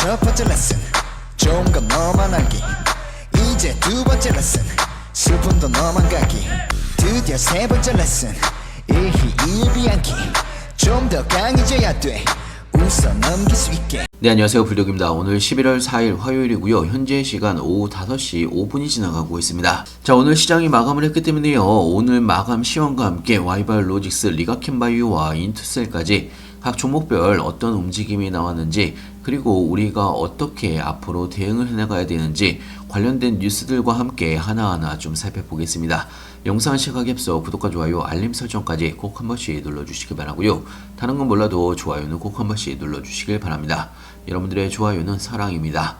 첫 번째 레슨 좋은 건 너만 알기. 이제 두 번째 레슨 슬픔도 너만 갖기. 드디어 세 번째 레슨 일희일비않기. 좀 더 강해져야 돼 웃어 넘길 수 있게. 네, 안녕하세요. 불독입니다. 오늘 11월 4일 화요일이고요. 현재 시간 오후 5시 5분이 지나가고 있습니다. 자, 오늘 시장이 마감을 했기 때문에요. 오늘 마감 시황과 함께 와이바이올로직스, 리가켄바이오와 인투셀까지 각 종목별 어떤 움직임이 나왔는지, 그리고 우리가 어떻게 앞으로 대응을 해나가야 되는지 관련된 뉴스들과 함께 하나하나 좀 살펴보겠습니다. 영상 시작하기 앞서 구독과 좋아요, 알림 설정까지 꼭 한 번씩 눌러주시길 바라고요. 다른 건 몰라도 좋아요는 꼭 한 번씩 눌러주시길 바랍니다. 여러분들의 좋아요는 사랑입니다.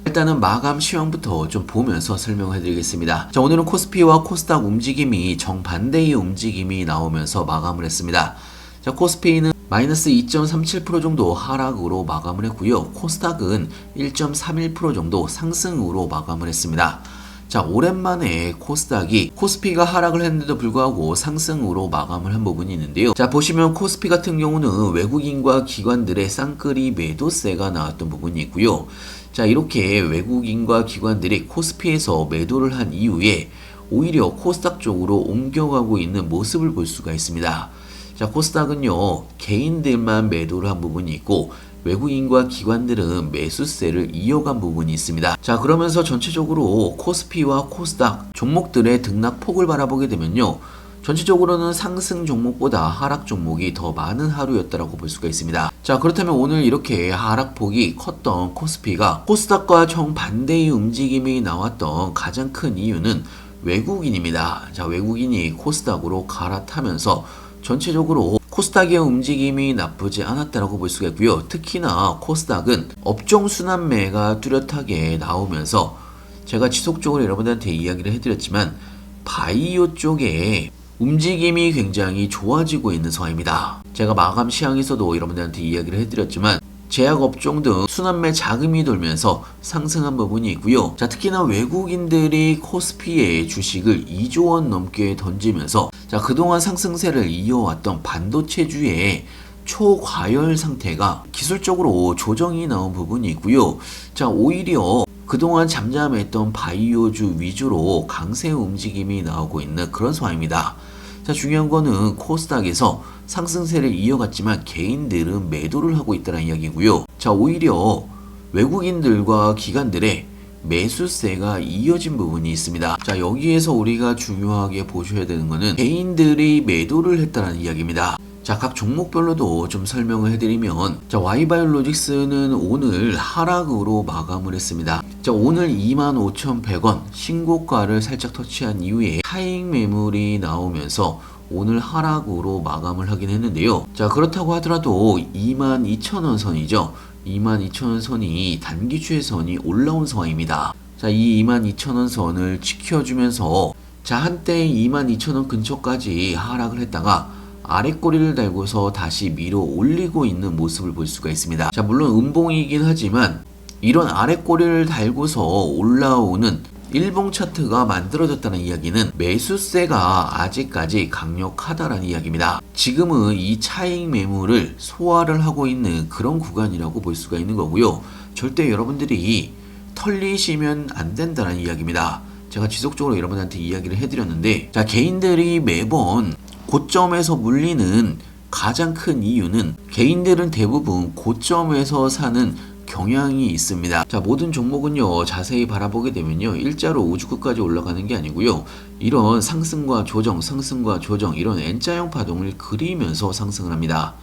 일단은 마감 시황부터 좀 보면서 설명해 드리겠습니다. 자, 오늘은 코스피와 코스닥 움직임이 정반대의 움직임이 나오면서 마감을 했습니다. 자, 코스피는 마이너스 2.37% 정도 하락으로 마감을 했고요. 코스닥은 1.31% 정도 상승으로 마감을 했습니다. 자, 오랜만에 코스피가 하락을 했는데도 불구하고 상승으로 마감을 한 부분이 있는데요. 자, 보시면 코스피 같은 경우는 외국인과 기관들의 쌍끌이 매도세가 나왔던 부분이 있고요. 자, 이렇게 외국인과 기관들이 코스피에서 매도를 한 이후에 오히려 코스닥 쪽으로 옮겨가고 있는 모습을 볼 수가 있습니다. 자, 코스닥은요, 개인들만 매도를 한 부분이 있고 외국인과 기관들은 매수세를 이어간 부분이 있습니다. 자, 그러면서 전체적으로 코스피와 코스닥 종목들의 등락폭을 바라보게 되면요, 전체적으로는 상승 종목보다 하락 종목이 더 많은 하루였다라고 볼 수가 있습니다. 자, 그렇다면 오늘 이렇게 하락폭이 컸던 코스피가 코스닥과 정반대의 움직임이 나왔던 가장 큰 이유는 외국인입니다. 자, 외국인이 코스닥으로 갈아타면서 전체적으로 코스닥의 움직임이 나쁘지 않았다라고 볼 수가 있고요. 특히나 코스닥은 업종 순환매가 뚜렷하게 나오면서 제가 지속적으로 여러분들한테 이야기를 해드렸지만 바이오 쪽에 움직임이 굉장히 좋아지고 있는 상황입니다. 제가 마감 시황에서도 여러분들한테 이야기를 해드렸지만 제약업종 등 순환매 자금이 돌면서 상승한 부분이 있고요. 자, 특히나 외국인들이 코스피에 주식을 2조 원 넘게 던지면서 자, 그동안 상승세를 이어왔던 반도체주의 초과열 상태가 기술적으로 조정이 나온 부분이 있고요. 자, 오히려 그동안 잠잠했던 바이오주 위주로 강세 움직임이 나오고 있는 그런 상황입니다. 자, 중요한 거는 코스닥에서 상승세를 이어갔지만 개인들은 매도를 하고 있다는 이야기고요. 자, 오히려 외국인들과 기관들의 매수세가 이어진 부분이 있습니다. 자, 여기에서 우리가 중요하게 보셔야 되는 거는 개인들이 매도를 했다는 이야기입니다. 자, 각 종목별로도 좀 설명을 해드리면, 자, 와이바이올로직스는 오늘 하락으로 마감을 했습니다. 자, 오늘 25,100원 신고가를 살짝 터치한 이후에 차익 매물이 나오면서 오늘 하락으로 마감을 하긴 했는데요. 자, 그렇다고 하더라도 22,000원 선이죠. 22,000원 선이 단기 추세선이 올라온 상황입니다. 자, 이 22,000원 선을 지켜주면서 자, 한때 22,000원 근처까지 하락을 했다가 아랫꼬리를 달고서 다시 밀어 올리고 있는 모습을 볼 수가 있습니다. 자, 물론 음봉이긴 하지만 이런 아랫꼬리를 달고서 올라오는 일봉 차트가 만들어졌다는 이야기는 매수세가 아직까지 강력하다라는 이야기입니다. 지금은 이 차익 매물을 소화를 하고 있는 그런 구간이라고 볼 수가 있는 거고요. 절대 여러분들이 털리시면 안 된다는 이야기입니다. 제가 지속적으로 여러분한테 이야기를 해드렸는데, 자, 개인들이 매번 고점에서 물리는 가장 큰 이유는 개인들은 대부분 고점에서 사는 경향이 있습니다. 자, 모든 종목은요, 자세히 바라보게 되면요, 일자로 우주 끝까지 올라가는 게 아니고요, 이런 상승과 조정, 이런 N자형 파동을 그리면서 상승을 합니다.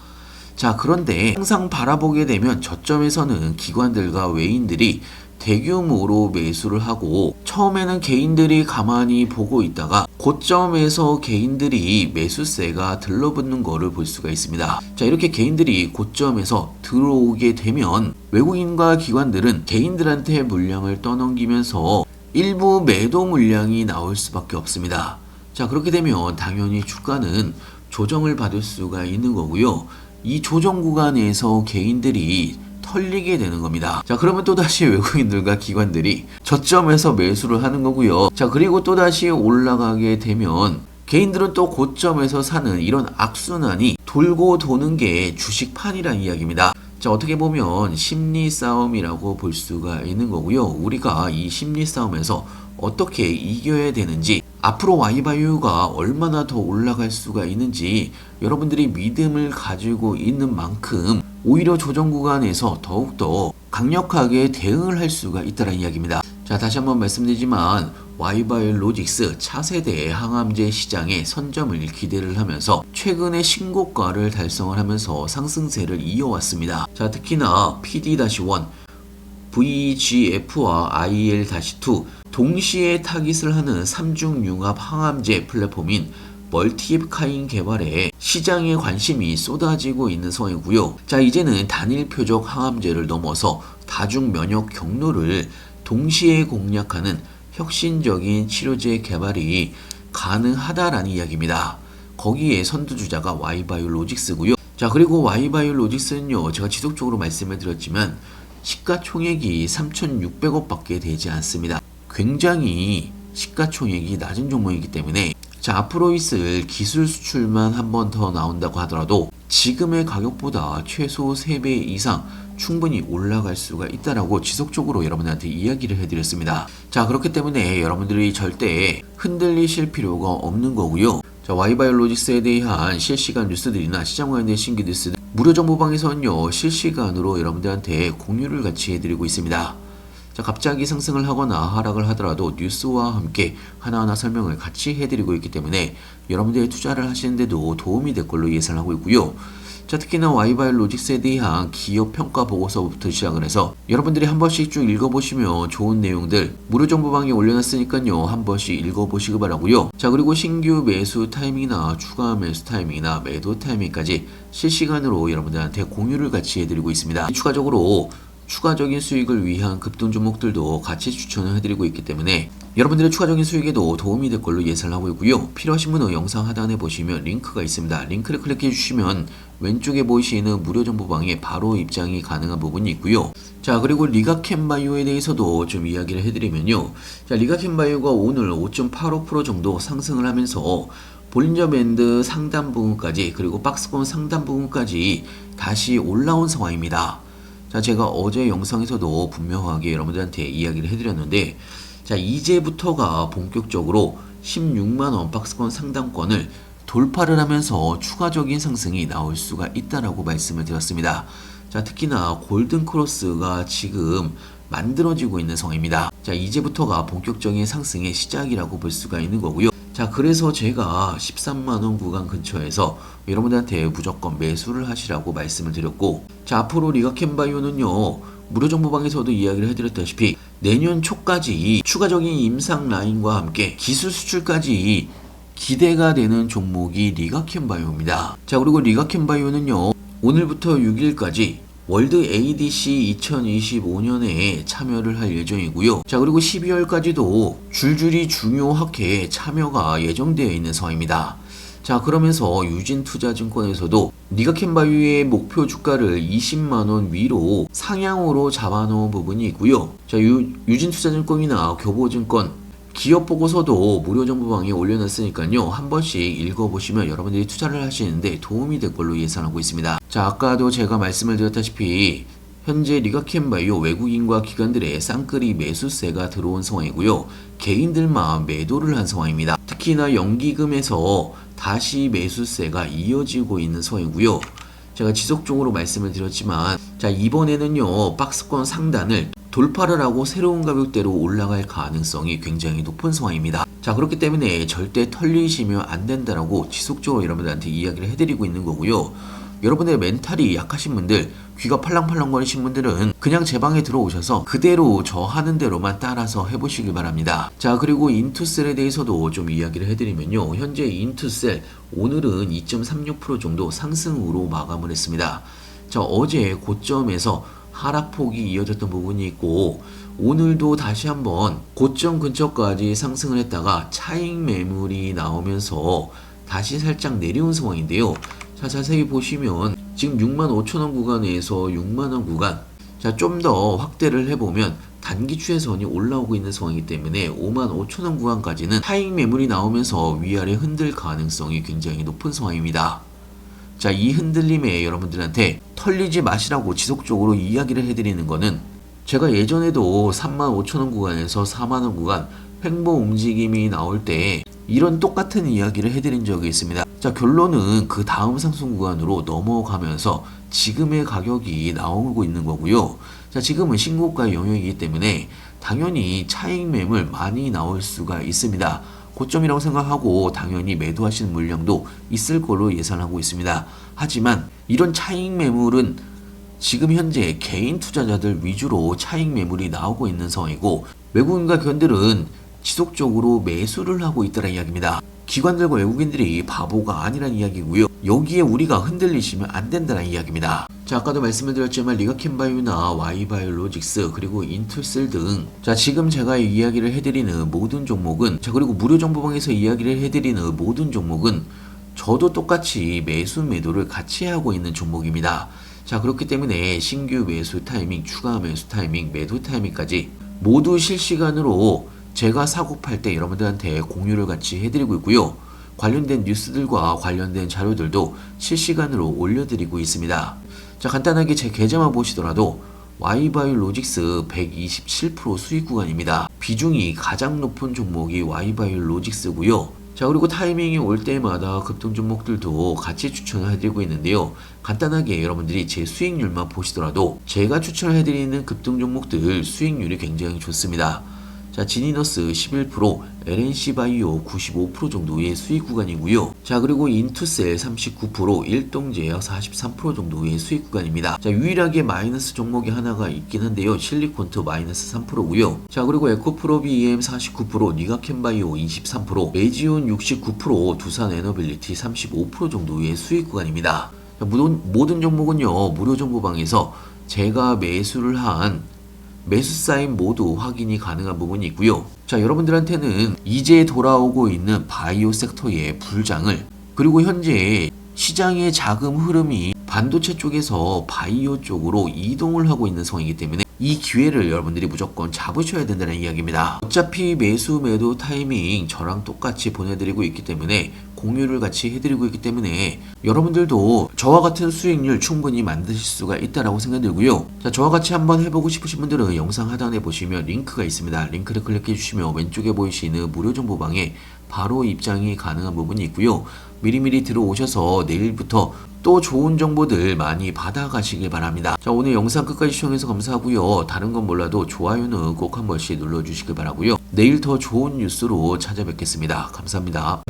자, 그런데 항상 바라보게 되면 저점에서는 기관들과 외인들이 대규모로 매수를 하고 처음에는 개인들이 가만히 보고 있다가 고점에서 개인들이 매수세가 들러붙는 거를 볼 수가 있습니다. 자, 이렇게 개인들이 고점에서 들어오게 되면 외국인과 기관들은 개인들한테 물량을 떠넘기면서 일부 매도 물량이 나올 수밖에 없습니다. 자, 그렇게 되면 당연히 주가는 조정을 받을 수가 있는 거고요. 이 조정 구간에서 개인들이 털리게 되는 겁니다. 자, 그러면 또다시 외국인들과 기관들이 저점에서 매수를 하는 거고요. 자, 그리고 또다시 올라가게 되면 개인들은 또 고점에서 사는 이런 악순환이 돌고 도는 게 주식판이라는 이야기입니다. 자, 어떻게 보면 심리 싸움이라고 볼 수가 있는 거고요. 우리가 이 심리 싸움에서 어떻게 이겨야 되는지, 앞으로 Y바이오가 얼마나 더 올라갈 수가 있는지 여러분들이 믿음을 가지고 있는 만큼 오히려 조정 구간에서 더욱더 강력하게 대응을 할 수가 있다는 이야기입니다. 자, 다시 한번 말씀드리지만 Y바이오로직스 차세대 항암제 시장의 선점을 기대를 하면서 최근에 신고가를 달성을 하면서 상승세를 이어왔습니다. 자, 특히나 PD-1, VEGF와 IL-2 동시에 타깃을 하는 3중 융합 항암제 플랫폼인 멀티엡카인 개발에 시장의 관심이 쏟아지고 있는 상황이고요. 자, 이제는 단일 표적 항암제를 넘어서 다중 면역 경로를 동시에 공략하는 혁신적인 치료제 개발이 가능하다라는 이야기입니다. 거기에 선두주자가 Y바이오로직스고요. 자, 그리고 Y바이오로직스는요, 제가 지속적으로 말씀을 드렸지만 시가총액이 3,600억 밖에 되지 않습니다. 굉장히 시가총액이 낮은 종목이기 때문에 자, 앞으로 있을 기술 수출만 한 번 더 나온다고 하더라도 지금의 가격보다 최소 3배 이상 충분히 올라갈 수가 있다라고 지속적으로 여러분들한테 이야기를 해드렸습니다. 자, 그렇기 때문에 여러분들이 절대 흔들리실 필요가 없는 거고요. 자, Y바이오로직스에 대한 실시간 뉴스들이나 시장 관련된 신규 뉴스들 무료 정보방에서는요, 실시간으로 여러분들한테 공유를 같이 해드리고 있습니다. 자, 갑자기 상승을 하거나 하락을 하더라도 뉴스와 함께 하나하나 설명을 같이 해드리고 있기 때문에 여러분들의 투자를 하시는데도 도움이 될 걸로 예상하고 있고요. 자, 특히나 Y바이오로직스에 대한 기업 평가 보고서부터 시작을 해서 여러분들이 한 번씩 쭉 읽어보시면 좋은 내용들 무료 정보방에 올려놨으니까요, 한 번씩 읽어보시기 바라고요. 자, 그리고 신규 매수 타이밍이나 추가 매수 타이밍이나 매도 타이밍까지 실시간으로 여러분들한테 공유를 같이 해드리고 있습니다. 추가적으로 추가적인 수익을 위한 급등 종목들도 같이 추천을 해드리고 있기 때문에 여러분들의 추가적인 수익에도 도움이 될 걸로 예상을 하고 있고요. 필요하신 분은 영상 하단에 보시면 링크가 있습니다. 링크를 클릭해 주시면 왼쪽에 보이시는 무료 정보방에 바로 입장이 가능한 부분이 있고요. 자, 그리고 리가캠바이오에 대해서도 좀 이야기를 해드리면요. 자, 리가캠바이오가 오늘 5.85% 정도 상승을 하면서 볼린저 밴드 상단 부분까지 그리고 박스권 상단 부분까지 다시 올라온 상황입니다. 자, 제가 어제 영상에서도 분명하게 여러분들한테 이야기를 해드렸는데, 자, 이제부터가 본격적으로 16만원 박스권 상단권을 돌파를 하면서 추가적인 상승이 나올 수가 있다라고 말씀을 드렸습니다. 자, 특히나 골든크로스가 지금 만들어지고 있는 상황입니다. 자, 이제부터가 본격적인 상승의 시작이라고 볼 수가 있는 거고요. 자, 그래서 제가 13만원 구간 근처에서 여러분들한테 무조건 매수를 하시라고 말씀을 드렸고, 자, 앞으로 리가캠바이오는요, 무료 정보방에서도 이야기를 해드렸다시피 내년 초까지 추가적인 임상 라인과 함께 기술 수출까지 기대가 되는 종목이 리가캠바이오입니다. 자, 그리고 리가캠바이오는요, 오늘부터 6일까지 월드 ADC 2025년에 참여를 할 예정이고요. 자, 그리고 12월까지도 줄줄이 중요 학회에 참여가 예정되어 있는 상황입니다. 자, 그러면서 유진투자증권에서도 리가캠바이오의 목표 주가를 20만원 위로 상향으로 잡아놓은 부분이 있고요. 자, 유진투자증권이나 교보증권 기업 보고서도 무료 정보방에 올려놨으니까요, 한 번씩 읽어보시면 여러분들이 투자를 하시는데 도움이 될 걸로 예상하고 있습니다. 자, 아까도 제가 말씀을 드렸다시피 현재 리가캠바이오 외국인과 기관들의 쌍끌이 매수세가 들어온 상황이고요. 개인들만 매도를 한 상황입니다. 특히나 연기금에서 다시 매수세가 이어지고 있는 상황이고요. 제가 지속적으로 말씀을 드렸지만, 자, 이번에는요, 박스권 상단을 돌파를 하고 새로운 가격대로 올라갈 가능성이 굉장히 높은 상황입니다. 자, 그렇기 때문에 절대 털리시면 안 된다라고 지속적으로 여러분들한테 이야기를 해드리고 있는 거고요. 여러분의 멘탈이 약하신 분들, 귀가 팔랑팔랑거리신 분들은 그냥 제 방에 들어오셔서 그대로 저 하는 대로만 따라서 해보시길 바랍니다. 자, 그리고 인투셀에 대해서도 좀 이야기를 해드리면요, 현재 인투셀 오늘은 2.36% 정도 상승으로 마감을 했습니다. 자, 어제 고점에서 하락폭이 이어졌던 부분이 있고, 오늘도 다시 한번 고점 근처까지 상승을 했다가 차익 매물이 나오면서 다시 살짝 내려온 상황인데요. 자, 자세히 보시면 지금 65,000원 구간에서 6만원 구간, 자, 좀 더 확대를 해보면 단기 추세선이 올라오고 있는 상황이기 때문에 55,000원 구간까지는 차익 매물이 나오면서 위아래 흔들 가능성이 굉장히 높은 상황입니다. 자, 이 흔들림에 여러분들한테 털리지 마시라고 지속적으로 이야기를 해드리는 거는 제가 예전에도 35,000원 구간에서 4만원 구간 횡보 움직임이 나올 때 이런 똑같은 이야기를 해드린 적이 있습니다. 자, 결론은 그 다음 상승 구간으로 넘어가면서 지금의 가격이 나오고 있는 거고요. 자, 지금은 신고가 영역이기 때문에 당연히 차익 매물 많이 나올 수가 있습니다. 고점이라고 생각하고 당연히 매도하시는 물량도 있을 걸로 예상하고 있습니다. 하지만 이런 차익 매물은 지금 현재 개인 투자자들 위주로 차익 매물이 나오고 있는 상황이고 외국인과 기관들은 지속적으로 매수를 하고 있다는 이야기입니다. 기관들과 외국인들이 바보가 아니란 이야기고요. 여기에 우리가 흔들리시면 안 된다는 이야기입니다. 자, 아까도 말씀을 드렸지만 리가켄바이오나 Y바이오로직스 그리고 인투셀 등 자, 지금 제가 이야기를 해드리는 모든 종목은 자, 그리고 무료 정보방에서 이야기를 해드리는 모든 종목은 저도 똑같이 매수 매도를 같이 하고 있는 종목입니다. 자, 그렇기 때문에 신규 매수 타이밍, 추가 매수 타이밍, 매도 타이밍까지 모두 실시간으로 제가 사고 팔 때 여러분들한테 공유를 같이 해드리고 있고요. 관련된 뉴스들과 관련된 자료들도 실시간으로 올려드리고 있습니다. 자, 간단하게 제 계좌만 보시더라도 Y바이오로직스 127% 수익 구간입니다. 비중이 가장 높은 종목이 Y바이오로직스고요. 자, 그리고 타이밍이 올 때마다 급등 종목들도 같이 추천을 해드리고 있는데요. 간단하게 여러분들이 제 수익률만 보시더라도 제가 추천해드리는 급등 종목들 수익률이 굉장히 좋습니다. 자, 지니너스 11%, LNC바이오 95% 정도의 수익 구간이고요. 자, 그리고 인투셀 39%, 일동제약 43% 정도의 수익 구간입니다. 자, 유일하게 마이너스 종목이 하나가 있긴 한데요. 실리콘트 마이너스 3%고요. 자, 그리고 에코프로 BM 49%, 니가켄바이오 23%, 레지온 69%, 두산에너빌리티 35% 정도의 수익 구간입니다. 자, 모든 종목은요, 무료 정보방에서 제가 매수를 한 매수 사인 모두 확인이 가능한 부분이 있고요. 자, 여러분들한테는 이제 돌아오고 있는 바이오 섹터의 불장을 그리고 현재 시장의 자금 흐름이 반도체 쪽에서 바이오 쪽으로 이동을 하고 있는 상황이기 때문에 이 기회를 여러분들이 무조건 잡으셔야 된다는 이야기입니다. 어차피 매수 매도 타이밍 저랑 똑같이 보내드리고 있기 때문에 공유를 같이 해드리고 있기 때문에 여러분들도 저와 같은 수익률 충분히 만드실 수가 있다라고 생각들고요. 자, 저와 같이 한번 해보고 싶으신 분들은 영상 하단에 보시면 링크가 있습니다. 링크를 클릭해 주시면 왼쪽에 보이시는 무료 정보방에 바로 입장이 가능한 부분이 있고요. 미리미리 들어오셔서 내일부터 또 좋은 정보들 많이 받아가시길 바랍니다. 자, 오늘 영상 끝까지 시청해서 감사하고요. 다른 건 몰라도 좋아요는 꼭 한 번씩 눌러주시길 바라고요. 내일 더 좋은 뉴스로 찾아뵙겠습니다. 감사합니다.